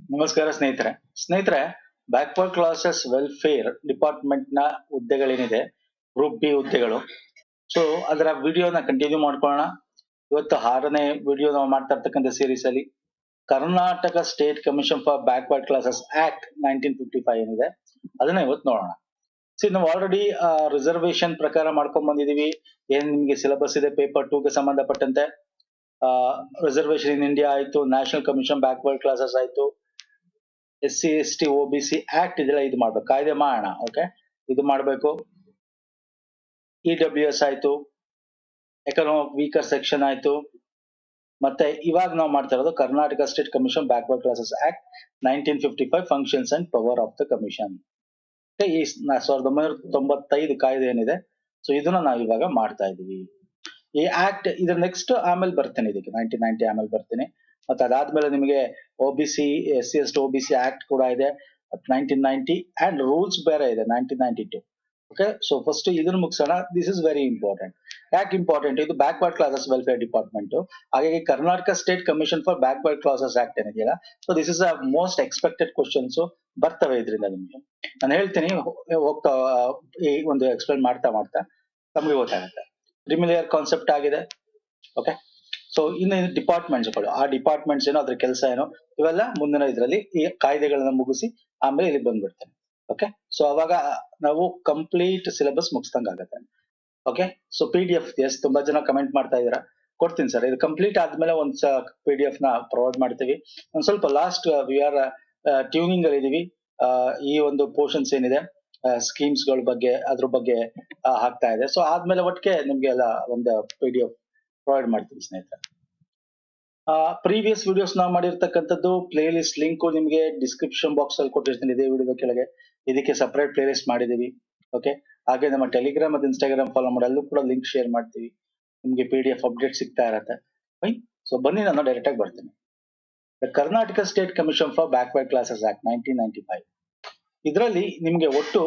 ನಮಸ್ಕಾರ ಸ್ನೇಹಿತರೆ backward classes welfare department ನ ಹುದ್ದೆಗಳೇನಿದೆ ಗ್ರೂಪ್ ಬಿ ಹುದ್ದೆಗಳು. ಸೊ ಅದರ ವಿಡಿಯೋನ ಕಂಟಿನ್ಯೂ ಮಾಡ್ಕೊಳ್ಳೋಣ. ಇವತ್ತು 6ನೇ ವಿಡಿಯೋ ನಾವು ಮಾಡ್ತಾ ಇರ್ತಕ್ಕಂಥ ಸೀರೀಸ್ ಅಲ್ಲಿ Karnataka state commission for backward classes act 1955 ಏನಿದೆ ಅದನ್ನ ಇವತ್ತು ನೋಡೋಣ. ನಾವು ಆಲ್ರೆಡಿ ರಿಸರ್ವೇಶನ್ ಪ್ರಕಾರ ಮಾಡ್ಕೊಂಡ್ ಬಂದಿದೀವಿ. ಏನ್ ನಿಮ್ಗೆ ಸಿಲೆಬಸ್ ಇದೆ ಪೇಪರ್ 2 ಗೆ ಸಂಬಂಧಪಟ್ಟಂತೆ. ರಿಸರ್ವೇಶನ್ ಇನ್ ಇಂಡಿಯಾ ಆಯ್ತು, ನ್ಯಾಷನಲ್ ಕಮಿಷನ್ ಬ್ಯಾಕ್ವರ್ಡ್ ಕ್ಲಾಸಸ್ ಆಯ್ತು, SC ST OBC ಆಕ್ಟ್ ಇದೆಲ್ಲ ಇದು ಮಾಡ್ಬೇಕು, ಕಾಯ್ದೆ ಮಾಡೋಣ. ಓಕೆ, ಇದು ಮಾಡ್ಬೇಕು. EWS ಆಯ್ತು, ಎಕನಾಮಿಕ್ ವೀಕರ್ ಸೆಕ್ಷನ್ ಆಯ್ತು, ಮತ್ತೆ ಇವಾಗ ನಾವು ಮಾಡ್ತಾ ಇರೋದು Karnataka state commission backward classes act 1955 functions and power of the commission. ಈ 1995 ಕಾಯ್ದೆ ಏನಿದೆ, ಸೊ ಇದನ್ನ ನಾವು ಇವಾಗ ಮಾಡ್ತಾ ಇದೀವಿ. ಈ ಆಕ್ಟ್ ಇದ್ರ ನೆಕ್ಸ್ಟ್ ಆಮೇಲೆ ಬರ್ತೇನೆ, ಇದಕ್ಕೆ 1990 ಆಮೇಲೆ ಬರ್ತೀನಿ. ಮತ್ತೆ ಅದಾದ್ಮೇಲೆ ನಿಮಗೆ OBC SC ST OBC act ಕೂಡ ಇದೆ 1990 ಅಂಡ್ ರೂಲ್ಸ್ ಬೇರೆ ಇದೆ 1992. ಓಕೆ, ಸೊ ಫಸ್ಟ್ ಇದನ್ನ ಮುಗಿಸೋಣ. This is very important. ಯಾಕೆ ಇಂಪಾರ್ಟೆಂಟ್? ಇದು ಬ್ಯಾಕ್ವರ್ಡ್ ಕ್ಲಾಸಸ್ ವೆಲ್ಫೇರ್ ಡಿಪಾರ್ಟ್ಮೆಂಟ್. ಹಾಗಾಗಿ Karnataka state commission for backward classes act ಏನಿದೆಯಲ್ಲ, so this is a most expected questions ಬರ್ತವೆ ಇದರಿಂದ ನಿಮ್ಗೆ. ನಾನು ಹೇಳ್ತೀನಿ ಹೋಗ್ತಾ, ಈ ಒಂದು ಎಕ್ಸ್ಪ್ಲೈನ್ ಮಾಡ್ತಾ ಮಾಡ್ತಾ ತಮಗೆ ಗೊತ್ತಾಗುತ್ತೆ. ಕ್ರಿಮಿಲಿಯರ್ ಕಾನ್ಸೆಪ್ಟ್ ಆಗಿದೆ. ಓಕೆ, ಸೊ ಇನ್ನು ಡಿಪಾರ್ಟ್ಮೆಂಟ್ಸ್ಗಳು, ಆ ಡಿಪಾರ್ಟ್ಮೆಂಟ್ಸ್ ಏನೋ ಅದ್ರ ಕೆಲಸ ಏನೋ ಇವೆಲ್ಲ ಮುಂದಿನ ಇದರಲ್ಲಿ ಈ ಕಾಯ್ದೆಗಳನ್ನ ಮುಗಿಸಿ ಆಮೇಲೆ ಇಲ್ಲಿ ಬಂದ್ಬಿಡ್ತೇನೆ. ಓಕೆ, ಸೊ ಅವಾಗ ನಾವು ಕಂಪ್ಲೀಟ್ ಸಿಲೆಬಸ್ ಮುಗಿಸ್ದಂಗ ಆಗತ್ತೆ. ಓಕೆ, ಸೊ PDF ಎಸ್ ತುಂಬಾ ಜನ ಕಮೆಂಟ್ ಮಾಡ್ತಾ ಇದೀರಾ, ಕೊಡ್ತೀನಿ ಸರ್. ಇದು ಕಂಪ್ಲೀಟ್ ಆದ್ಮೇಲೆ ಒಂದ್ PDF ನ ಪ್ರೊವೈಡ್ ಮಾಡ್ತೀವಿ. ಒಂದ್ ಸ್ವಲ್ಪ ಲಾಸ್ಟ್ ವಿ ಆರ್ ಟ್ಯೂನಿಂಗ್ ಅಲ್ಲಿ ಇದೀವಿ. ಈ ಒಂದು ಪೋರ್ಷನ್ಸ್ ಏನಿದೆ ಸ್ಕೀಮ್ಸ್ ಗಳ ಬಗ್ಗೆ ಅದ್ರ ಬಗ್ಗೆ ಹಾಕ್ತಾ ಇದೆ. ಸೊ ಆದ್ಮೇಲೆ ಒಟ್ಟಿಗೆ ನಿಮ್ಗೆ ಎಲ್ಲ ಒಂದು PDF ಪ್ರೊವೈಡ್ ಮಾಡ್ತೀವಿ ಸ್ನೇಹಿತರೆ. ಪ್ರೀವಿಯಸ್ ವಿಡಿಯೋಸ್ ನಾವು ಮಾಡಿರ್ತಕ್ಕಂಥದ್ದು ಪ್ಲೇ ಲಿಸ್ಟ್ ಲಿಂಕ್ ನಿಮ್ಗೆ ಡಿಸ್ಕ್ರಿಪ್ಷನ್ ಬಾಕ್ಸ್ ಅಲ್ಲಿ ಕೊಟ್ಟಿರ್ತೀನಿ, ಇದೇ ವಿಡಿಯೋದ ಕೆಳಗೆ. ಇದಕ್ಕೆ ಸಪರೇಟ್ ಪ್ಲೇ ಲಿಸ್ಟ್ ಮಾಡಿದೀವಿ. ಓಕೆ, ಹಾಗೆ ನಮ್ಮ ಟೆಲಿಗ್ರಾಮ್ ಮತ್ತು ಇನ್ಸ್ಟಾಗ್ರಾಮ್ ಫಾಲೋ ಮಾಡಿ, ಅಲ್ಲೂ ಕೂಡ ಲಿಂಕ್ ಶೇರ್ ಮಾಡ್ತೀವಿ. ನಿಮ್ಗೆ PDF ಅಪ್ಡೇಟ್ ಸಿಗ್ತಾ ಇರತ್ತೆ. ಫೈನ್, ಸೊ ಬನ್ನಿ ನಾನು ಡೈರೆಕ್ಟ್ ಆಗಿ ಬರ್ತೀನಿ. Karnataka state commission for backward classes act 1995. ಇದರಲ್ಲಿ ನಿಮ್ಗೆ ಒಟ್ಟು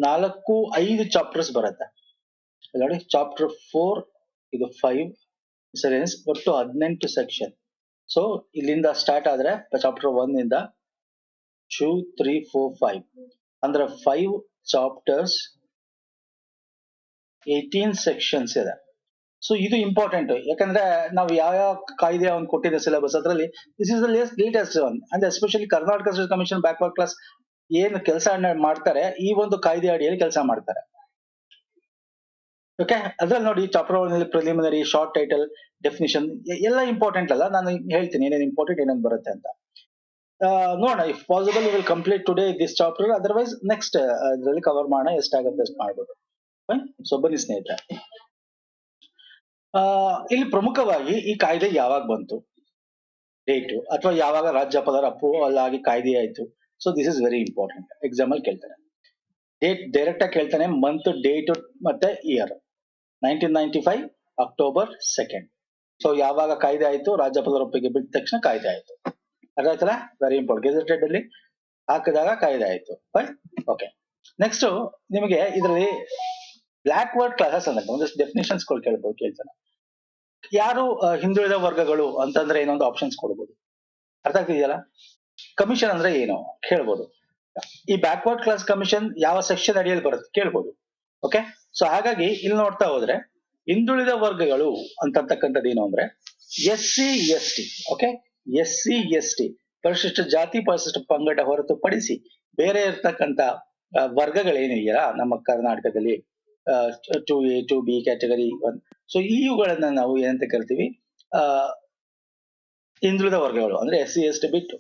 4-5 ಚಾಪ್ಟರ್ಸ್ ಬರುತ್ತೆ ನೋಡಿ. ಚಾಪ್ಟರ್ 4 ಇದು 5 ಸರಿ, ಒಟ್ಟು 18 ಸೆಕ್ಷನ್. ಸೊ ಇಲ್ಲಿಂದ ಸ್ಟಾರ್ಟ್ ಆದ್ರೆ ಚಾಪ್ಟರ್ 1 ಇಂದ 2, 3, 4, 5 ಅಂದ್ರೆ 5 ಚಾಪ್ಟರ್ಸ್, 18 ಸೆಕ್ಷನ್ಸ್ ಇದೆ. ಸೊ ಇದು ಇಂಪಾರ್ಟೆಂಟ್, ಯಾಕಂದ್ರೆ ನಾವು ಯಾವ ಕಾಯ್ದೆ ಅವ್ನು ಕೊಟ್ಟಿದ್ದ ಸಿಲೆಬಸ್ ಅದರಲ್ಲಿ this is the latest one. ಅಂದ್ರೆ especially Karnataka state commission backward class ಏನು ಕೆಲಸ ಮಾಡ್ತಾರೆ, ಈ ಒಂದು ಕಾಯ್ದೆ ಅಡಿಯಲ್ಲಿ ಕೆಲಸ ಮಾಡ್ತಾರೆ. ಓಕೆ, ಅದ್ರಲ್ಲಿ ನೋಡಿ chapter 1 preliminary, short title, definition ಎಲ್ಲ ಇಂಪಾರ್ಟೆಂಟ್ ಅಲ್ಲ. ನಾನು ಹೇಳ್ತೀನಿ ಏನೇನು ಇಂಪಾರ್ಟೆಂಟ್ ಏನೇನು ಬರುತ್ತೆ ಅಂತ. ನೋಡೋಣ, if possible will complete today this chapter, otherwise next ಇದರಲ್ಲಿ ಕವರ್ ಮಾಡೋಣ, ಎಷ್ಟಾಗುತ್ತೆ ಅಷ್ಟು ಮಾಡ್ಬೋದು. ಸೊ ಬನ್ನಿ ಸ್ನೇಹಿತರೆ. ಇಲ್ಲಿ ಪ್ರಮುಖವಾಗಿ ಈ ಕಾಯ್ದೆ ಯಾವಾಗ ಬಂತು, ಡೇಟು, ಅಥವಾ ಯಾವಾಗ ರಾಜ್ಯಪಾಲರ ಅಪ್ರೂವಲ್ ಆಗಿ ಕಾಯ್ದೆ ಆಯ್ತು. So this is very important. Exam ಅಲ್ಲಿ ಕೇಳ್ತಾನೆ, ಡೇಟ್ ಡೈರೆಕ್ಟ್ ಆಗಿ ಕೇಳ್ತಾನೆ, ಮಂತ್, ಡೇಟ್ ಮತ್ತೆ ಇಯರ್. 1995 ಅಕ್ಟೋಬರ್ 2. ಸೊ ಯಾವಾಗ ಕಾಯ್ದೆ ಆಯ್ತು, ರಾಜ್ಯಪಾಲರ ಒಪ್ಪಿಗೆ ಬಿಟ್ಟ ತಕ್ಷಣ ಕಾಯ್ದೆ ಆಯ್ತು. ಅದಾಯ್ತಲ್ಲ, ವೆರಿ ಇಂಪಾರ್ಟೆಂಟ್. ಗೆಜೆಟೆಡ್ ಅಲ್ಲಿ ಹಾಕಿದಾಗ ಕಾಯ್ದೆ ಆಯ್ತು. ಓಕೆ, ನೆಕ್ಸ್ಟ್ ನಿಮಗೆ ಇದರಲ್ಲಿ ಬ್ಯಾಕ್ವರ್ಡ್ ಕ್ಲಾಸಸ್ ಅಂದ್ರೆ ಒಂದಷ್ಟು ಡೆಫಿನೇಷನ್ಸ್ ಕೇಳ್ತಾನೆ. ಯಾರು ಹಿಂದುಳಿದ ವರ್ಗಗಳು ಅಂತಂದ್ರೆ ಏನೊಂದು ಆಪ್ಷನ್ಸ್ ಕೊಡ್ಬೋದು. ಅರ್ಥ ಆಗ್ತಿದೆಯಲ್ಲ? ಕಮಿಷನ್ ಅಂದ್ರೆ ಏನು ಕೇಳ್ಬೋದು. ಈ ಬ್ಯಾಕ್ವರ್ಡ್ ಕ್ಲಾಸ್ ಕಮಿಷನ್ ಯಾವ ಸೆಕ್ಷನ್ ಅಡಿಯಲ್ಲಿ ಬರುತ್ತೆ ಕೇಳ್ಬೋದು. ಓಕೆ, ಸೊ ಹಾಗಾಗಿ ಇಲ್ಲಿ ನೋಡ್ತಾ ಹೋದ್ರೆ ಹಿಂದುಳಿದ ವರ್ಗಗಳು ಅಂತಕ್ಕಂಥದ್ದು ಏನು ಅಂದ್ರೆ SC ST. Okay, SC ST ಪರಿಶಿಷ್ಟ ಜಾತಿ ಪರಿಶಿಷ್ಟ ಪಂಗಡ ಹೊರತುಪಡಿಸಿ ಬೇರೆ ಇರ್ತಕ್ಕಂಥ ವರ್ಗಗಳೇನಿದೆಯಲ್ಲ ನಮ್ಮ ಕರ್ನಾಟಕದಲ್ಲಿ, 2A 2B ಕ್ಯಾಟಗರಿ 1. ಸೊ ಇವುಗಳನ್ನ ನಾವು ಏನಂತ ಕರಿತೀವಿ, ಹಿಂದುಳಿದ ವರ್ಗಗಳು ಅಂದ್ರೆ SC ST ಬಿಟ್ಟು.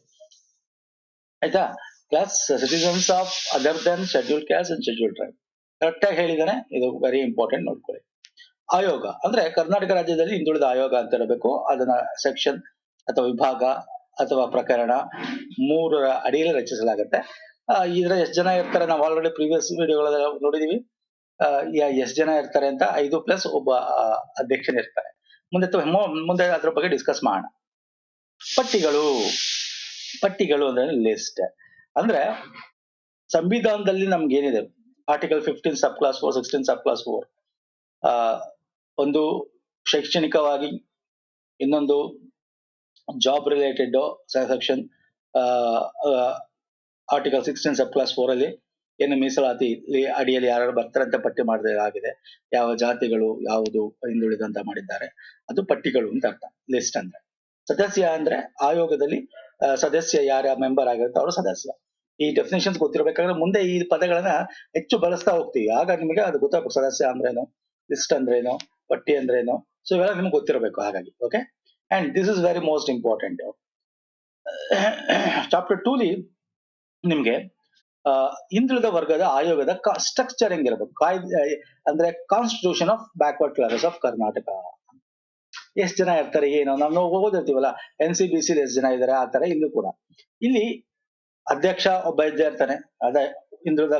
ಆಯ್ತಾ? Class citizens of other than scheduled caste and scheduled tribe. Correct ಆಗಿ ಹೇಳಿದಾನೆ, ಇದು ವೆರಿ ಇಂಪಾರ್ಟೆಂಟ್, ನೋಡ್ಕೊಳ್ಳಿ. ಆಯೋಗ ಅಂದ್ರೆ ಕರ್ನಾಟಕ ರಾಜ್ಯದಲ್ಲಿ ಹಿಂದುಳಿದ ಆಯೋಗ ಅಂತ ಇರಬೇಕು. ಅದನ್ನ ಸೆಕ್ಷನ್ ಅಥವಾ ವಿಭಾಗ ಅಥವಾ ಪ್ರಕರಣ 3ರ ಅಡಿಯಲ್ಲಿ ರಚಿಸಲಾಗುತ್ತೆ. ಇದ್ರ ಎಷ್ಟು ಜನ ಇರ್ತಾರೆ ನಾವು ಆಲ್ರೆಡಿ ಪ್ರೀವಿಯಸ್ ವಿಡಿಯೋಗಳ ನೋಡಿದೀವಿ. ಎಷ್ಟು ಜನ ಇರ್ತಾರೆ ಅಂತ, 5+ ಒಬ್ಬ ಅಧ್ಯಕ್ಷನಿರ್ತಾರೆ. ಮುಂದೆ ಅದ್ರ ಬಗ್ಗೆ ಡಿಸ್ಕಸ್ ಮಾಡೋಣ. ಪಟ್ಟಿಗಳು ಅಂದ್ರೆ ಲಿಸ್ಟ್. ಅಂದ್ರೆ ಸಂವಿಧಾನದಲ್ಲಿ ನಮ್ಗೆ ಏನಿದೆ, ಆರ್ಟಿಕಲ್ 15 ಸಬ್ ಕ್ಲಾಸ್ 4, 16 ಸಬ್ ಕ್ಲಾಸ್ 4, ಒಂದು ಶೈಕ್ಷಣಿಕವಾಗಿ, ಇನ್ನೊಂದು ಜಾಬ್ ರಿಲೇಟೆಡ್ ಸೆಕ್ಷನ್, ಆರ್ಟಿಕಲ್ 16 ಸಬ್ ಕ್ಲಾಸ್ 4 ಅಲ್ಲಿ ಏನು ಮೀಸಲಾತಿ ಅಡಿಯಲ್ಲಿ ಯಾರು ಬರ್ತಾರೆ ಅಂತ ಪಟ್ಟಿ ಮಾಡಲಾಗಿದೆ. ಯಾವ ಜಾತಿಗಳು ಯಾವುದು ಹಿಂದುಳಿದಂತ ಮಾಡಿದ್ದಾರೆ, ಅದು ಪಟ್ಟಿಗಳು ಅಂತ ಅರ್ಥ. ಲಿಸ್ಟ್ ಅಂದ್ರೆ ಸದಸ್ಯ ಅಂದ್ರೆ ಆಯೋಗದಲ್ಲಿ ಸದಸ್ಯ ಯಾರ ಮೆಂಬರ್ ಆಗಿರುತ್ತೆ ಅವರು ಸದಸ್ಯ. ಈ ಡೆಫಿನೇಷನ್ಸ್ ಗೊತ್ತಿರಬೇಕಾದ್ರೆ ಮುಂದೆ ಈ ಪದಗಳನ್ನ ಹೆಚ್ಚು ಬಳಸ್ತಾ ಹೋಗ್ತೀವಿ, ಆಗ ನಿಮಗೆ ಅದು ಗೊತ್ತಾಗ್ಬೇಕು. ಸದಸ್ಯ ಅಂದ್ರೇನು, ಲಿಸ್ಟ್ ಅಂದ್ರೇನು, ಪಟ್ಟಿ ಅಂದ್ರೇನು, ಸೊ ಇವೆಲ್ಲ ನಿಮ್ಗೆ ಗೊತ್ತಿರಬೇಕು. ಹಾಗಾಗಿ okay, and this is very most important. Chapter 2 ಲಿ ನಿಮ್ಗೆ ಹಿಂದುಳಿದ ವರ್ಗದ ಆಯೋಗದ ಸ್ಟ್ರಕ್ಚರ್ ಹೆಂಗಿರ್ಬೇಕು, ಕಾಯ್ದೆ ಅಂದ್ರೆ constitution of backward classes of Karnataka. ಎಷ್ಟು ಜನ ಇರ್ತಾರೆ, ಏನು ನಾವು ಓದಿರ್ತೀವಲ್ಲ NCBC ಎಷ್ಟು ಜನ ಇದ್ದಾರೆ, ಆ ತರ ಇಲ್ಲೂ ಕೂಡ. ಇಲ್ಲಿ ಅಧ್ಯಕ್ಷ ಒಬ್ಬ ಇದ್ದೇ ಇರ್ತಾನೆ, ಅದೇ ಹಿಂದುಳಿದ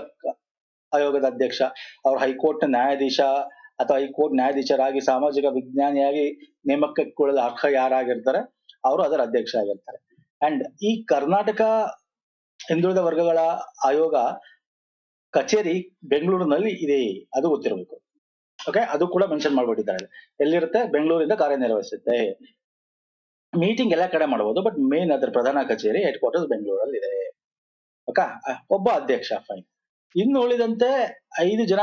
ಆಯೋಗದ ಅಧ್ಯಕ್ಷ. ಅವ್ರು ಹೈಕೋರ್ಟ್ ನ್ಯಾಯಾಧೀಶ ಅಥವಾ ಹೈಕೋರ್ಟ್ ನ್ಯಾಯಾಧೀಶರಾಗಿ ಸಾಮಾಜಿಕ ವಿಜ್ಞಾನಿಯಾಗಿ ನೇಮಕಗೊಳ್ಳಲು ಅರ್ಹ ಯಾರಾಗಿರ್ತಾರೆ ಅವರು ಅದರ ಅಧ್ಯಕ್ಷ ಆಗಿರ್ತಾರೆ. ಅಂಡ್ ಈ ಕರ್ನಾಟಕ ಹಿಂದುಳಿದ ವರ್ಗಗಳ ಆಯೋಗ ಕಚೇರಿ ಬೆಂಗಳೂರಿನಲ್ಲಿ ಇದೆ, ಅದು ಗೊತ್ತಿರಬೇಕು. ಓಕೆ, ಅದು ಕೂಡ ಮೆನ್ಷನ್ ಮಾಡ್ಬಿಟ್ಟಿದ್ದಾರೆ. ಎಲ್ಲಿರುತ್ತೆ, ಬೆಂಗಳೂರಿಂದ ಕಾರ್ಯನಿರ್ವಹಿಸುತ್ತೆ. ಮೀಟಿಂಗ್ ಎಲ್ಲ ಕಡೆ ಮಾಡಬಹುದು, ಬಟ್ ಮೇನ್ ಅದರ ಪ್ರಧಾನ ಕಚೇರಿ ಹೆಡ್ ಕ್ವಾರ್ಟರ್ಸ್ ಬೆಂಗಳೂರಲ್ಲಿ ಇದೆ. ಓಕೆ, ಒಬ್ಬ ಅಧ್ಯಕ್ಷ, ಫೈನ್. ಇನ್ನು ಉಳಿದಂತೆ 5 ಜನ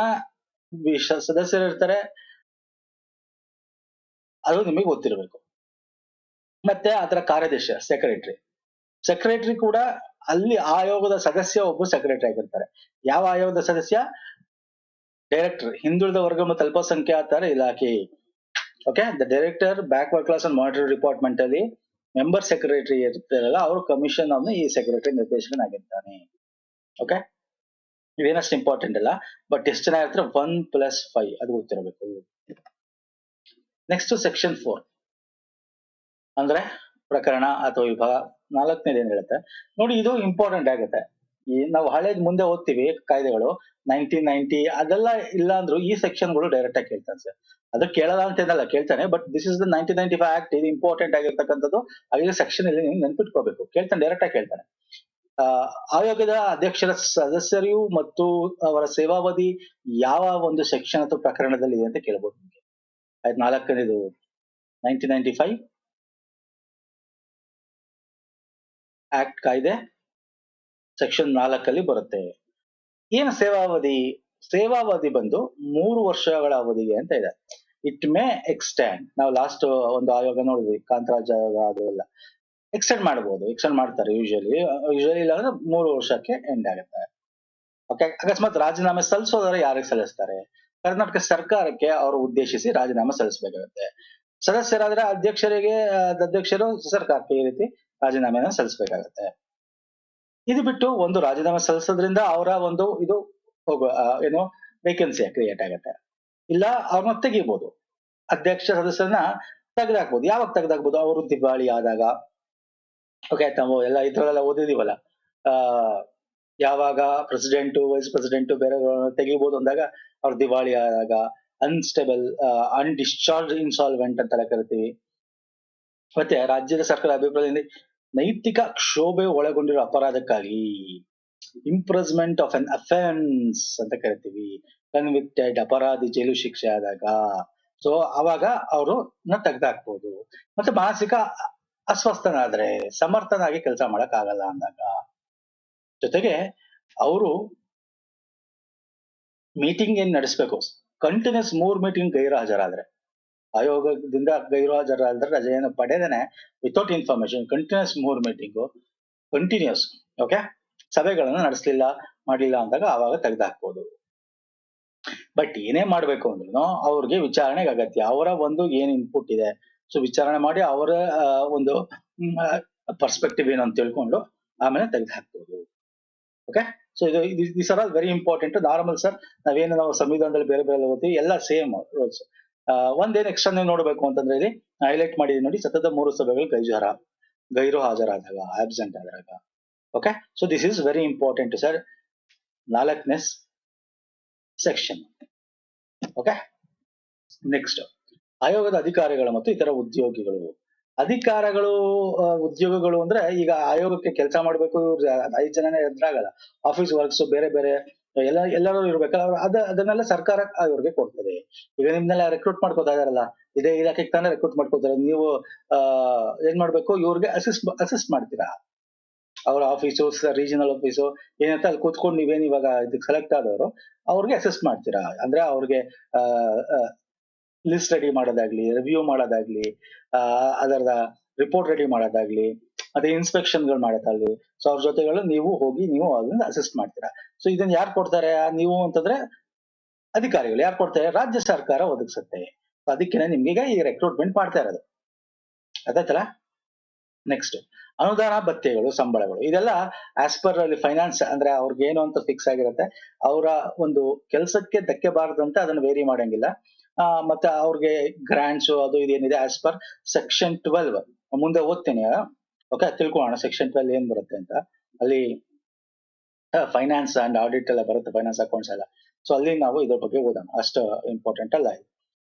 ಸದಸ್ಯರು ಇರ್ತಾರೆ, ಅದು ನಿಮಗೆ ಗೊತ್ತಿರಬೇಕು. ಮತ್ತೆ ಅದರ ಕಾರ್ಯದರ್ಶಿ ಸೆಕ್ರೆಟರಿ ಕೂಡ ಅಲ್ಲಿ ಆಯೋಗದ ಸದಸ್ಯ ಒಬ್ಬರು ಸೆಕ್ರೆಟರಿ ಆಗಿರ್ತಾರೆ. ಯಾವ ಆಯೋಗದ ಸದಸ್ಯ? ಡೈರೆಕ್ಟರ್, ಹಿಂದುಳಿದ ವರ್ಗ ಮತ್ತು ಅಲ್ಪಸಂಖ್ಯಾತರ ಇಲಾಖೆ. Okay, the director backward class and monetary department ಅಲ್ಲಿ ಮೆಂಬರ್ ಸೆಕ್ರೆಟರಿ ಇರ್ತಾರಲ್ಲ, ಅವರು ಕಮಿಷನ್ ಅವನು ಈ ಸೆಕ್ರೆಟರಿ ನಿರ್ದೇಶಕನಾಗಿರ್ತಾನೆ. ಓಕೆ, ಇವೇನಷ್ಟು ಇಂಪಾರ್ಟೆಂಟ್ ಅಲ್ಲ, ಬಟ್ ಎಷ್ಟು ಜನ ಇರ್ತಾರೆ? 1+5, ಅದು ಗೊತ್ತಿರಬೇಕು. ನೆಕ್ಸ್ಟ್ ಸೆಕ್ಷನ್ 4 ಅಂದ್ರೆ ಪ್ರಕರಣ ಅಥವಾ ವಿಭಾಗ 4ನೇದು ಏನ್ ಹೇಳುತ್ತೆ ನೋಡಿ, ಇದು ಇಂಪಾರ್ಟೆಂಟ್ ಆಗುತ್ತೆ. ನಾವು ಹಳೇದ್ ಮುಂದೆ ಓದ್ತೀವಿ ಕಾಯ್ದೆಗಳು 1990 ಅದೆಲ್ಲ ಇಲ್ಲ ಅಂದ್ರೂ ಈ ಸೆಕ್ಷನ್ಗಳು ಡೈರೆಕ್ಟ್ ಆಗಿ ಕೇಳ್ತಾನೆ ಸರ್. ಅದು ಕೇಳಲ್ಲ ಅಂತ ಏನಲ್ಲ, ಕೇಳ್ತಾನೆ, but this is the 1995 act, ಇದು ಇಂಪಾರ್ಟೆಂಟ್ ಆಗಿರ್ತಕ್ಕಂಥದ್ದು. ಹಾಗೆ ಸೆಕ್ಷನ್ ಇಲ್ಲಿ ನೀವು ನೆನ್ಪಿಟ್ಕೋಬೇಕು, ಕೇಳ್ತಾನೆ, ಡೈರೆಕ್ಟ್ ಆಗಿ ಕೇಳ್ತಾನೆ. ಆಯೋಗದ ಅಧ್ಯಕ್ಷರ ಸದಸ್ಯರು ಮತ್ತು ಅವರ ಸೇವಾವಧಿ ಯಾವ ಒಂದು ಸೆಕ್ಷನ್ ಅಥವಾ ಪ್ರಕರಣದಲ್ಲಿ ಇದೆ ಅಂತ ಕೇಳ್ಬೋದು ನಿಮಗೆ. ಆಯ್ತು, 4ನೇದು 1995 ಆಕ್ಟ್ ಕಾಯ್ದೆ ಸೆಕ್ಷನ್ 4 ಬರುತ್ತೆ. ಏನು ಸೇವಾವಧಿ ಬಂದು 3 ವರ್ಷಗಳ ಅವಧಿಗೆ ಅಂತ ಇದೆ. It may extend. ನಾವು ಲಾಸ್ಟ್ ಒಂದು ಆಯೋಗ ನೋಡಿದ್ವಿ, ಕಾಂತರಾಜ್ ಆಯೋಗ, ಅದೆಲ್ಲ ಎಕ್ಸ್ಟೆಂಡ್ ಮಾಡ್ತಾರೆ ಯೂಶಲಿ ಇಲ್ಲ ಅಂದ್ರೆ 3 ವರ್ಷಕ್ಕೆ ಎಂಡ್ ಆಗುತ್ತೆ. ಓಕೆ, ಅಕಸ್ಮಾತ್ ರಾಜೀನಾಮೆ ಸಲ್ಲಿಸೋದಾದ್ರೆ ಯಾರಿಗೆ ಸಲ್ಲಿಸ್ತಾರೆ? ಕರ್ನಾಟಕ ಸರ್ಕಾರಕ್ಕೆ ಅವರು ಉದ್ದೇಶಿಸಿ ರಾಜೀನಾಮೆ ಸಲ್ಲಿಸಬೇಕಾಗುತ್ತೆ. ಸದಸ್ಯರಾದ್ರೆ ಅಧ್ಯಕ್ಷರು ಸರ್ಕಾರಕ್ಕೆ ಈ ರೀತಿ ರಾಜೀನಾಮೆನ ಸಲ್ಲಿಸಬೇಕಾಗತ್ತೆ. ಇದು ಬಿಟ್ಟು ಒಂದು ರಾಜೀನಾಮೆ ಸಲ್ಲಿಸೋದ್ರಿಂದ ಅವರ ಒಂದು ಇದು ಏನು ವೇಕೆನ್ಸಿ ಕ್ರಿಯೇಟ್ ಆಗುತ್ತೆ. ಇಲ್ಲ ಅವ್ರನ್ನ ತೆಗಿಬಹುದು, ಅಧ್ಯಕ್ಷ ಸದಸ್ಯರನ್ನ ತೆಗೆದಾಕ್ಬೋದು. ಯಾವಾಗ ತೆಗೆದಾಕ್ಬೋದು? ಅವರು ದಿವಾಳಿ ಆದಾಗ. ಓಕೆ, ನಾವು ಎಲ್ಲ ಇದ್ರಲ್ಲೆಲ್ಲ ಓದಿದೀವಲ್ಲ, ಯಾವಾಗ ಪ್ರೆಸಿಡೆಂಟ್, ವೈಸ್ ಪ್ರೆಸಿಡೆಂಟ್ ಬೇರೆ ತೆಗಿಬಹುದು ಅಂದಾಗ, ಅವ್ರ ದಿವಾಳಿ ಆದಾಗ, ಅನ್ಸ್ಟೇಬಲ್, ಅನ್ಡಿಸ್ಚಾರ್ಜ್ ಇನ್ಸಾಲ್ವೆಂಟ್ ಅಂತೆಲ್ಲ ಕರಿತೀವಿ. ಮತ್ತೆ ರಾಜ್ಯದ ಸರ್ಕಾರ ಅಭಿಪ್ರಾಯದಲ್ಲಿ ನೈತಿಕ ಕ್ಷೋಭೆ ಒಳಗೊಂಡಿರೋ ಅಪರಾಧಕ್ಕಾಗಿ ಇಂಪ್ರಸ್ಮೆಂಟ್ ಆಫ್ ಅನ್ ಅಫೆನ್ಸ್ ಅಂತ ಕರಿತೀವಿ. ಕನ್ವಿಕ್ಟೆಡ್, ಅಪರಾಧಿ ಜೈಲು ಶಿಕ್ಷೆ ಆದಾಗ, ಸೊ ಅವಾಗ ಅವ್ರನ್ನ ತೆಗೆದಾಕ್ಬೋದು. ಮತ್ತೆ ಮಾನಸಿಕ ಅಸ್ವಸ್ಥನಾದ್ರೆ, ಸಮರ್ಥನಾಗಿ ಕೆಲಸ ಮಾಡಕ್ ಆಗಲ್ಲ ಅಂದಾಗ, ಜೊತೆಗೆ ಅವರು ಮೀಟಿಂಗ್ ಏನ್ ನಡೆಸ್ಬೇಕು, ಕಂಟಿನ್ಯೂಸ್ 3 ಮೀಟಿಂಗ್ ಗೈರು ಹಾಜರಾದ್ರೆ, ಆಯೋಗದಿಂದ ಗೈರು ಹಾಜರಾದ್ರೆ ರಜೆಯನ್ನು ಪಡೆದೇನೆ without information continues 3 meeting continues, okay, ಸಭೆಗಳನ್ನು ಮಾಡಲಿಲ್ಲ ಅಂದಾಗ ಅವಾಗ ತೆಗೆದಾಕ್ಬೋದು. ಬಟ್ ಏನೇ ಮಾಡ್ಬೇಕು ಅಂದ್ರೂ ಅವ್ರಿಗೆ ವಿಚಾರಣೆಗೆ ಅಗತ್ಯ, ಅವರ ಒಂದು ಏನ್ ಇನ್ಪುಟ್ ಇದೆ, ಸೊ ವಿಚಾರಣೆ ಮಾಡಿ ಅವರ ಒಂದು ಪರ್ಸ್ಪೆಕ್ಟಿವ್ ಏನು ಅಂತ ತಿಳ್ಕೊಂಡು ಆಮೇಲೆ ತೆಗೆದುಹಾಕ್ಬೋದು. Okay, so this are all very important. Normal sir, ನಾವು ಸಂವಿಧಾನದಲ್ಲಿ ಬೇರೆ ಬೇರೆ ಓದ್ತೀವಿ, ಎಲ್ಲ ಸೇಮ್ ರೂಲ್ಸ್. ಒಂದೇನು ಎಕ್ಸ್ಟ್ರಾ ನೀವು ನೋಡ್ಬೇಕು ಅಂತಂದ್ರೆ ಇಲ್ಲಿ ಹೈಲೈಟ್ ಮಾಡಿದೀನಿ ನೋಡಿ, ಸತತ 3 ಸಭೆಗಳು ಗೈರು ಹಾಜರಾದಾಗ, ಆಬ್ಸೆಂಟ್ ಆದಾಗ. Okay, so this is very important sir, 4ನೇ ಸೆಕ್ಷನ್. ಓಕೆ, ನೆಕ್ಸ್ಟ್ ಆಯೋಗದ ಅಧಿಕಾರಿಗಳು ಮತ್ತು ಇತರ ಉದ್ಯೋಗಿಗಳು. ಉದ್ಯೋಗಗಳು ಅಂದ್ರೆ ಈಗ ಆಯೋಗಕ್ಕೆ ಕೆಲಸ ಮಾಡ್ಬೇಕು 5 ಜನನೇ ಎದುರಾಗಲ್ಲ, ಆಫೀಸ್ ವರ್ಕ್ಸ್ ಬೇರೆ ಬೇರೆ ಎಲ್ಲರೂ ಇರ್ಬೇಕಲ್ಲ, ಅದನ್ನೆಲ್ಲ ಸರ್ಕಾರ ಅವ್ರಿಗೆ ಕೊಡ್ತದೆ. ಈಗ ನಿಮ್ನೆಲ್ಲ ರೆಕ್ರೂಟ್ ಮಾಡ್ಕೋತಾ ಇದಾರಲ್ಲ, ಇದೇ ಇಲಾಖೆಗೆ ತಾನೇ ರೆಕ್ರೂಟ್ ಮಾಡ್ಕೋತಾರೆ, ನೀವು ಏನ್ ಮಾಡ್ಬೇಕು, ಇವ್ರಿಗೆ ಅಸಿಸ್ಟ್ ಮಾಡ್ತೀರಾ. ಅವರ ಆಫೀಸು, ರೀಜನಲ್ ಆಫೀಸು ಏನಂತ ಅಲ್ಲಿ ಕೂತ್ಕೊಂಡು ನೀವೇನು ಇವಾಗ ಇದಕ್ಕೆ ಸೆಲೆಕ್ಟ್ ಆದವರು ಅವ್ರಿಗೆ ಅಸೆಸ್ಟ್ ಮಾಡ್ತೀರಾ. ಅಂದ್ರೆ ಅವ್ರಿಗೆ ಲಿಸ್ಟ್ ರೆಡಿ ಮಾಡೋದಾಗ್ಲಿ, ರಿವ್ಯೂ ಮಾಡೋದಾಗ್ಲಿ, ಅದರ ರಿಪೋರ್ಟ್ ರೆಡಿ ಮಾಡೋದಾಗ್ಲಿ, ಮತ್ತೆ ಇನ್ಸ್ಪೆಕ್ಷನ್ ಗಳು ಮಾಡೋದಾಗ್ಲಿ, ಸೊ ಅವ್ರ ಜೊತೆಗಳು ನೀವು ಹೋಗಿ ನೀವು ಅದನ್ನ ಅಸಿಸ್ಟ್ ಮಾಡ್ತೀರಾ. ಸೊ ಇದನ್ನ ಯಾರು ಕೊಡ್ತಾರೆ ನೀವು ಅಂತಂದ್ರೆ ಅಧಿಕಾರಿಗಳು. ಯಾರು ಕೊಡ್ತಾರೆ? ರಾಜ್ಯ ಸರ್ಕಾರ ಒದಗಿಸುತ್ತೆ. ಅದಕ್ಕೆ ನಿಮ್ಗೆ ಈ ರೆಕ್ರೂಟ್ಮೆಂಟ್ ಮಾಡ್ತಾ ಇರೋದು. ಅದಾಯ್ತಲ್ಲ. ನೆಕ್ಸ್ಟ್ ಅನುದಾನ, ಭತ್ಯೆಗಳು, ಸಂಬಳಗಳು, ಇದೆಲ್ಲ ಆಸ್ ಪರ್ ಅಲ್ಲಿ ಫೈನಾನ್ಸ್ ಅಂದ್ರೆ ಅವ್ರಿಗೆ ಏನು ಅಂತ ಫಿಕ್ಸ್ ಆಗಿರುತ್ತೆ. ಅವರ ಒಂದು ಕೆಲಸಕ್ಕೆ ಧಕ್ಕೆ ಬಾರದಂತೆ ಅದನ್ನ ವೇರಿ ಮಾಡಂಗಿಲ್ಲ. ಮತ್ತೆ ಅವ್ರಿಗೆ ಗ್ರಾಂಟ್ಸ್ ಅದು ಇದೇನಿದೆ ಆಸ್ ಪರ್ ಸೆಕ್ಷನ್ 12 ಮುಂದೆ ಓದ್ತೀನಿ. ಓಕೆ, ತಿಳ್ಕೊಳ್ಳೋಣ ಸೆಕ್ಷನ್ 12 ಏನ್ ಬರುತ್ತೆ ಅಂತ. ಅಲ್ಲಿ ಫೈನಾನ್ಸ್ ಅಂಡ್ ಆಡಿಟ್ ಎಲ್ಲ ಬರುತ್ತೆ, ಫೈನಾನ್ಸ್ ಅಕೌಂಟ್ಸ್ ಎಲ್ಲ. ಸೊ ಅಲ್ಲಿ ನಾವು ಇದ್ರ ಬಗ್ಗೆ ಓದೋಣ, ಅಷ್ಟು ಇಂಪಾರ್ಟೆಂಟ್ ಅಲ್ಲ ಇದು.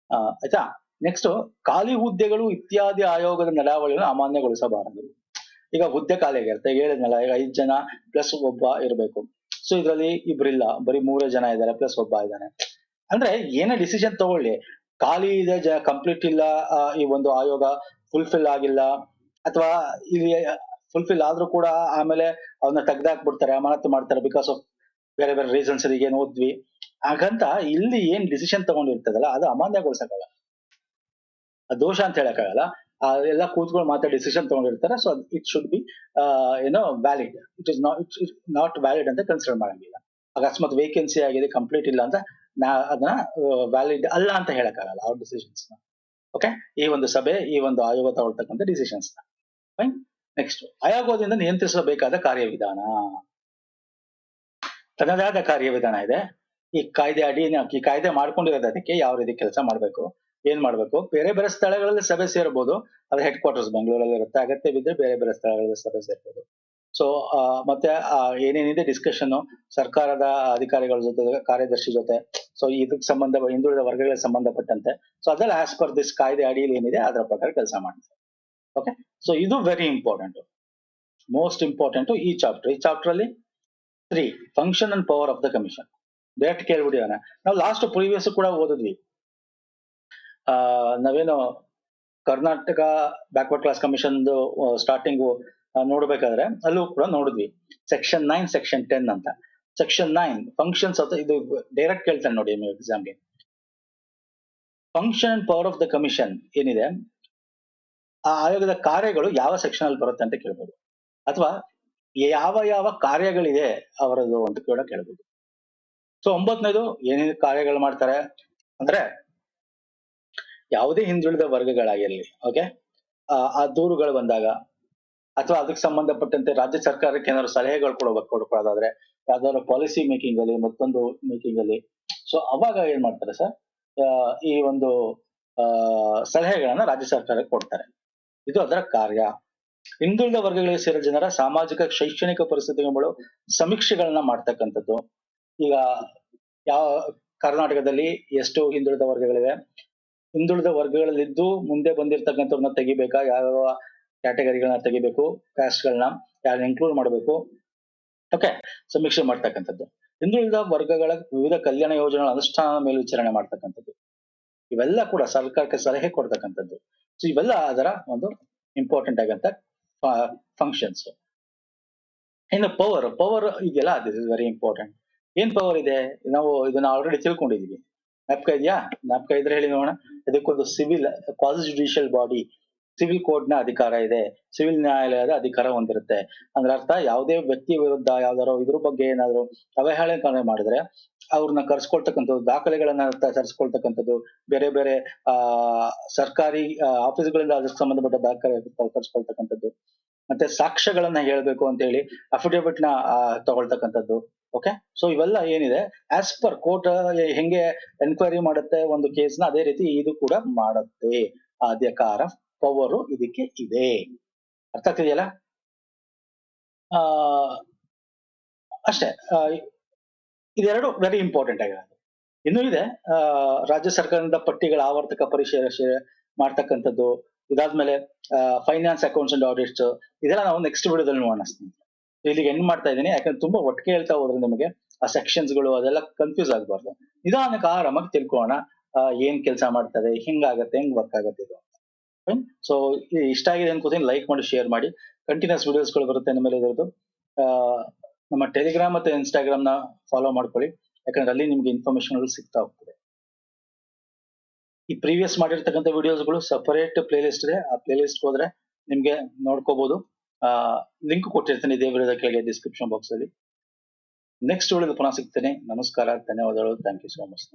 ಆಯ್ತಾ. ನೆಕ್ಸ್ಟ್, ಖಾಲಿ ಹುದ್ದೆಗಳು ಇತ್ಯಾದಿ ಆಯೋಗದ ನಡಾವಳಿಗಳನ್ನು ಅಮಾನ್ಯಗೊಳಿಸಬಾರದು. ಈಗ ಹುದ್ದೆ ಖಾಲಿ ಆಗಿರುತ್ತೆ, ಹೇಳಿದ್ನಲ್ಲ, ಈಗ 5 ಜನ ಪ್ಲಸ್ ಒಬ್ಬ ಇರಬೇಕು. ಸೊ ಇದ್ರಲ್ಲಿ ಇಬ್ರಿಲ್ಲ, ಬರೀ 3 ಜನ ಇದ್ದಾರೆ ಪ್ಲಸ್ ಒಬ್ಬ ಇದ್ದಾನೆ. ಅಂದ್ರೆ ಏನೇ ಡಿಸಿಷನ್ ತಗೊಳ್ಳಿ, ಖಾಲಿ ಇದೆ, ಕಂಪ್ಲೀಟ್ ಇಲ್ಲ, ಈ ಒಂದು ಆಯೋಗ ಫುಲ್ಫಿಲ್ ಆಗಿಲ್ಲ, ಅಥವಾ ಇಲ್ಲಿ ಫುಲ್ಫಿಲ್ ಆದ್ರೂ ಕೂಡ ಆಮೇಲೆ ಅವನ್ನ ತೆಗ್ದಾಕ್ಬಿಡ್ತಾರೆ, ಅಮಾನತು ಮಾಡ್ತಾರೆ ಬಿಕಾಸ್ ಆಫ್ ಬೇರೆ ಬೇರೆ ರೀಸನ್ಸ್ ಏನು ಓದ್ವಿ. ಹಾಗಂತ ಇಲ್ಲಿ ಏನ್ ಡಿಸಿಷನ್ ತಗೊಂಡಿರ್ತದಲ್ಲ ಅದು ಅಮಾನ್ಯಗೊಳಿಸಕ್ಕಾಗಲ್ಲ, ದೋಷ ಅಂತ ಹೇಳಕ್ಕಾಗಲ್ಲ. ಎಲ್ಲ ಕೂತ್ಕೊಂಡು ಮಾತ್ರ ಡಿಸಿಷನ್ ತಗೊಂಡಿರ್ತಾರೆ. ಸೊ ಇಟ್ ಶುಡ್ ಬಿ ಏನೋ valid. It is not valid ಅಂತ ಕನ್ಸಿಡರ್ ಮಾಡಂಗಿಲ್ಲ. ಅಕಸ್ಮಾತ್ ವೇಕೆನ್ಸಿ ಆಗಿದೆ, ಕಂಪ್ಲೀಟ್ ಇಲ್ಲ ಅಂತ ಅದನ್ನ ವ್ಯಾಲಿಡ್ ಅಲ್ಲ ಅಂತ ಹೇಳಕ್ಕಾಗಲ್ಲ ಅವ್ರ ಡಿಸಿಷನ್ಸ್. ಓಕೆ, ಈ ಒಂದು ಸಭೆ, ಈ ಒಂದು ಆಯೋಗ ತಗೊಳ್ತಕ್ಕಂಥ ಡಿಸಿಷನ್ಸ್. ಫೈನ್. ನೆಕ್ಸ್ಟ್, ಆಯೋಗದಿಂದ ನಿಯಂತ್ರಿಸಬೇಕಾದ ಕಾರ್ಯವಿಧಾನ. ತನ್ನದಾದ ಕಾರ್ಯವಿಧಾನ ಇದೆ. ಈ ಕಾಯ್ದೆ ಅಡಿ ಈ ಕಾಯ್ದೆ ಮಾಡ್ಕೊಂಡಿರೋದು ಅದಕ್ಕೆ ಯಾವ ರೀತಿ ಕೆಲಸ ಮಾಡ್ಬೇಕು, ಏನ್ ಮಾಡ್ಬೇಕು. ಬೇರೆ ಬೇರೆ ಸ್ಥಳಗಳಲ್ಲಿ ಸಭೆ ಸೇರ್ಬೋದು, ಅದು ಹೆಡ್ ಕ್ವಾರ್ಟರ್ಸ್ ಬೆಂಗಳೂರಲ್ಲಿ ಇರುತ್ತೆ. ಅಗತ್ಯ ಬಿದ್ದರೆ ಬೇರೆ ಬೇರೆ ಸ್ಥಳಗಳಲ್ಲಿ ಸಭೆ ಸೇರ್ಬೋದು. ಸೊ ಮತ್ತೆ ಏನೇನಿದೆ ಡಿಸ್ಕಷನ್ ಸರ್ಕಾರದ ಅಧಿಕಾರಿಗಳ ಜೊತೆ, ಕಾರ್ಯದರ್ಶಿ ಜೊತೆ, ಸೊ ಇದಕ್ಕೆ ಹಿಂದುಳಿದ ವರ್ಗಗಳಿಗೆ ಸಂಬಂಧಪಟ್ಟಂತೆ, ಸೊ ಅದೆಲ್ಲ ಆಸ್ ಪರ್ ದಿಸ್ ಕಾಯ್ದೆ ಅಡಿಯಲ್ಲಿ ಏನಿದೆ ಅದರ ಪ್ರಕಾರ ಕೆಲಸ ಮಾಡ್ತಾರೆ. ಓಕೆ, ಸೊ ಇದು ವೆರಿ ಇಂಪಾರ್ಟೆಂಟ್, ಮೋಸ್ಟ್ ಇಂಪಾರ್ಟೆಂಟ್ ಈ ಚಾಪ್ಟರ್. ಈ ಚಾಪ್ಟರ್ ಅಲ್ಲಿ 3 function and power of the commission direct ಕೇಳ್ಬಿಟ್ಟಿದಾನೆ. ನಾವು ಲಾಸ್ಟ್ ಪ್ರೀವಿಯಸ್ ಕೂಡ ಓದಿದ್ವಿ. ನಾವೇನು Karnataka backward class commission starting ನೋಡ್ಬೇಕಾದ್ರೆ ಅಲ್ಲೂ ಕೂಡ ನೋಡಿದ್ವಿ ಸೆಕ್ಷನ್ 9, ಸೆಕ್ಷನ್ 10 ಅಂತ. ಸೆಕ್ಷನ್ 9 ಫಂಕ್ಷನ್ಸ್ ಅಂತ, ಇದು ಡೈರೆಕ್ಟ್ ಕೇಳ್ತಾನೆ ನೋಡಿ ಎಕ್ಸಾಮ್ಗೆ. Function and power of the commission ಏನಿದೆ, ಆ ಆಯೋಗದ ಕಾರ್ಯಗಳು ಯಾವ ಸೆಕ್ಷನ್ ಅಲ್ಲಿ ಬರುತ್ತೆ ಅಂತ ಕೇಳ್ಬೋದು, ಅಥವಾ ಯಾವ ಯಾವ ಕಾರ್ಯಗಳಿದೆ ಅವರದು ಅಂತ ಕೂಡ ಕೇಳ್ಬೋದು. ಸೊ 9ನೇದು ಏನೇನು ಕಾರ್ಯಗಳು ಮಾಡ್ತಾರೆ ಅಂದ್ರೆ, ಯಾವುದೇ ಹಿಂದುಳಿದ ವರ್ಗಗಳಾಗಿರ್ಲಿ, ಓಕೆ, ಆ ದೂರುಗಳು ಬಂದಾಗ, ಅಥವಾ ಅದಕ್ಕೆ ಸಂಬಂಧಪಟ್ಟಂತೆ ರಾಜ್ಯ ಸರ್ಕಾರಕ್ಕೆ ಏನಾದ್ರು ಸಲಹೆಗಳು ಕೊಡೋದಾದ್ರೆ, ಯಾವ್ದಾದ್ರು ಪಾಲಿಸಿ ಮೇಕಿಂಗ್ ಅಲ್ಲಿ, ಮತ್ತೊಂದು ಮೇಕಿಂಗ್ ಅಲ್ಲಿ, ಸೊ ಅವಾಗ ಏನ್ ಮಾಡ್ತಾರೆ ಸರ್, ಈ ಒಂದು ಸಲಹೆಗಳನ್ನ ರಾಜ್ಯ ಸರ್ಕಾರಕ್ಕೆ ಕೊಡ್ತಾರೆ. ಇದು ಅದರ ಕಾರ್ಯ. ಹಿಂದುಳಿದ ವರ್ಗಗಳಿಗೆ ಸೇರಿದ ಜನರ ಸಾಮಾಜಿಕ ಶೈಕ್ಷಣಿಕ ಪರಿಸ್ಥಿತಿಗಳು ಸಮೀಕ್ಷೆಗಳನ್ನ ಮಾಡ್ತಕ್ಕಂಥದ್ದು. ಈಗ ಯಾವ ಕರ್ನಾಟಕದಲ್ಲಿ ಎಷ್ಟು ಹಿಂದುಳಿದ ವರ್ಗಗಳಿವೆ, ಹಿಂದುಳಿದ ವರ್ಗಗಳಲ್ಲಿದ್ದು ಮುಂದೆ ಬಂದಿರ್ತಕ್ಕಂಥವ್ರನ್ನ ತೆಗಿಬೇಕಾ, ಯಾವ ಕ್ಯಾಟಗರಿಗಳನ್ನ ತೆಗಿಬೇಕು, ಕ್ಯಾಸ್ಟ್ಗಳನ್ನ ಯಾರನ್ನ ಇನ್ಕ್ಲೂಡ್ ಮಾಡಬೇಕು, ಓಕೆ, ಸಮೀಕ್ಷೆ ಮಾಡ್ತಕ್ಕಂಥದ್ದು. ಹಿಂದುಳಿದ ವರ್ಗಗಳ ವಿವಿಧ ಕಲ್ಯಾಣ ಯೋಜನೆಗಳ ಅನುಷ್ಠಾನ ಮೇಲ್ವಿಚಾರಣೆ ಮಾಡ್ತಕ್ಕಂಥದ್ದು. ಇವೆಲ್ಲ ಕೂಡ ಸರ್ಕಾರಕ್ಕೆ ಸಲಹೆ ಕೊಡ್ತಕ್ಕಂಥದ್ದು. ಸೊ ಇವೆಲ್ಲ ಅದರ ಒಂದು ಇಂಪಾರ್ಟೆಂಟ್ ಆಗಂತ ಫಂಕ್ಷನ್ಸ್. ಇನ್ನು ಪವರ್ ಇದೆಯಲ್ಲ, ದಿಸ್ ಇಸ್ ವೆರಿ ಇಂಪಾರ್ಟೆಂಟ್. ಏನ್ ಪವರ್ ಇದೆ, ನಾವು ಇದನ್ನ ಆಲ್ರೆಡಿ ತಿಳ್ಕೊಂಡಿದೀವಿ. ಜ್ಞಾಪಕ ಇದೆಯಾ? ಜ್ಞಾಪಕ ಇದ್ರೆ ಹೇಳಿ ನೋಡೋಣ. ಇದಕ್ಕೊಂದು civil quasi judicial body, civil court ನ ಅಧಿಕಾರ ಇದೆ, ಸಿವಿಲ್ ನ್ಯಾಯಾಲಯದ ಅಧಿಕಾರ ಹೊಂದಿರುತ್ತೆ. ಅಂದ್ರೆ ಅರ್ಥ, ಯಾವುದೇ ವ್ಯಕ್ತಿ ವಿರುದ್ಧ ಯಾವ್ದಾರು ಇದ್ರ ಬಗ್ಗೆ ಏನಾದ್ರು ಅವಹೇಳನ ಮಾಡಿದ್ರೆ ಅವ್ರನ್ನ ಕರ್ಸ್ಕೊಳ್ತಕ್ಕಂಥದ್ದು, ದಾಖಲೆಗಳನ್ನ ತರಿಸ್ಕೊಳ್ತಕ್ಕಂಥದ್ದು, ಬೇರೆ ಬೇರೆ ಸರ್ಕಾರಿ ಆಫೀಸ್ಗಳಿಂದ ಅದಕ್ಕೆ ಸಂಬಂಧಪಟ್ಟ ದಾಖಲೆ ತರಿಸ್ಕೊಳ್ತಕ್ಕಂಥದ್ದು, ಮತ್ತೆ ಸಾಕ್ಷ್ಯಗಳನ್ನ ಹೇಳ್ಬೇಕು ಅಂತ ಹೇಳಿ ಅಫಿಡೇವಿಟ್ ನ ತಗೊಳ್ತಕ್ಕಂಥದ್ದು. ಓಕೆ, ಸೊ ಇವೆಲ್ಲ ಏನಿದೆ ಆಸ್ ಪರ್ ಕೋರ್ಟ್ ಹೆಂಗೆ ಎನ್ಕ್ವೈರಿ ಮಾಡುತ್ತೆ ಒಂದು ಕೇಸ್ ನ, ಅದೇ ರೀತಿ ಇದು ಕೂಡ ಮಾಡುತ್ತೆ. ಅಧಿಕಾರ, ಪವರು ಇದಕ್ಕೆ ಇದೆ. ಅರ್ಥ ಆಗ್ತಿದೆಯಲ್ಲ? ಅಷ್ಟೇ. ಇದೆರಡು ವೆರಿ ಇಂಪಾರ್ಟೆಂಟ್ ಆಗಿರೋದು. ಇನ್ನೂ ಇದೆ, ರಾಜ್ಯ ಸರ್ಕಾರದಿಂದ ಪಟ್ಟಿಗಳ ಆವರ್ತಕ ಪರಿಶೀಲನೆ ಮಾಡ್ತಕ್ಕಂಥದ್ದು. ಇದಾದ್ಮೇಲೆ ಫೈನಾನ್ಸ್ ಅಕೌಂಟ್ಸ್ ಅಂಡ್ ಆಡಿಟ್ಸ್, ಇದೆಲ್ಲ ನಾವು ನೆಕ್ಸ್ಟ್ ವಿಡಿಯೋದಲ್ಲಿ ನೋಡೋಣ. ಇಲ್ಲಿಗೆ ಎಂಡ್ ಮಾಡ್ತಾ ಇದ್ದೀನಿ, ಯಾಕಂದ್ರೆ ತುಂಬಾ ಒಟ್ಟಿಗೆ ಹೇಳ್ತಾ ಹೋದ್ರೆ ನಿಮಗೆ ಆ ಸೆಕ್ಷನ್ಸ್ ಗಳು ಅದೆಲ್ಲ ಕನ್ಫ್ಯೂಸ್ ಆಗ್ಬಾರ್ದು. ನಿಧಾನಕ್ಕೆ ಆರಾಮಾಗಿ ತಿಳ್ಕೊಳ್ಳೋಣ ಏನ್ ಕೆಲಸ ಮಾಡ್ತದೆ, ಹಿಂಗಾಗತ್ತೆ, ಹೆಂಗ್ ವರ್ಕ್ ಆಗತ್ತೆ ಇದು. ಸೊ ಇಷ್ಟ ಆಗಿದೆ ಅನ್ಕೋತೀನಿ, ಲೈಕ್ ಮಾಡಿ, ಶೇರ್ ಮಾಡಿ. ಕಂಟಿನ್ಯೂಸ್ ವಿಡಿಯೋಸ್ಗಳು ಬರುತ್ತೆ ನಮ್ಮ ಮೇಲೆ ಇರೋದು. ನಮ್ಮ ಟೆಲಿಗ್ರಾಮ್ ಮತ್ತೆ ಇನ್ಸ್ಟಾಗ್ರಾಮ್ ನ ಫಾಲೋ ಮಾಡ್ಕೊಳ್ಳಿ, ಯಾಕಂದ್ರೆ ಅಲ್ಲಿ ನಿಮ್ಗೆ ಇನ್ಫಾರ್ಮೇಶನ್ ಸಿಗ್ತಾ ಹೋಗ್ತದೆ. ಈ ಪ್ರೀವಿಯಸ್ ಮಾಡಿರ್ತಕ್ಕಂಥ ವಿಡಿಯೋಸ್ಗಳು ಸಪರೇಟ್ ಪ್ಲೇ ಲಿಸ್ಟ್ ಇದೆ, ಆ ಪ್ಲೇ ಲಿಸ್ಟ್ ಹೋದ್ರೆ ನಿಮ್ಗೆ ನೋಡ್ಕೋಬಹುದು. ಲಿಂಕ್ ಕೊಟ್ಟಿರ್ತೀನಿ ಇದೇ ವಿಡಿಯೋದ ಕೆಳಗೆ ಡಿಸ್ಕ್ರಿಪ್ಷನ್ ಬಾಕ್ಸ್ ಅಲ್ಲಿ. ನೆಕ್ಸ್ಟ್ ವಿಡಿಯೋದಲ್ಲಿ ಪುನಃ ಸಿಗ್ತೇನೆ. ನಮಸ್ಕಾರ, ಧನ್ಯವಾದಗಳು. Thank you so much.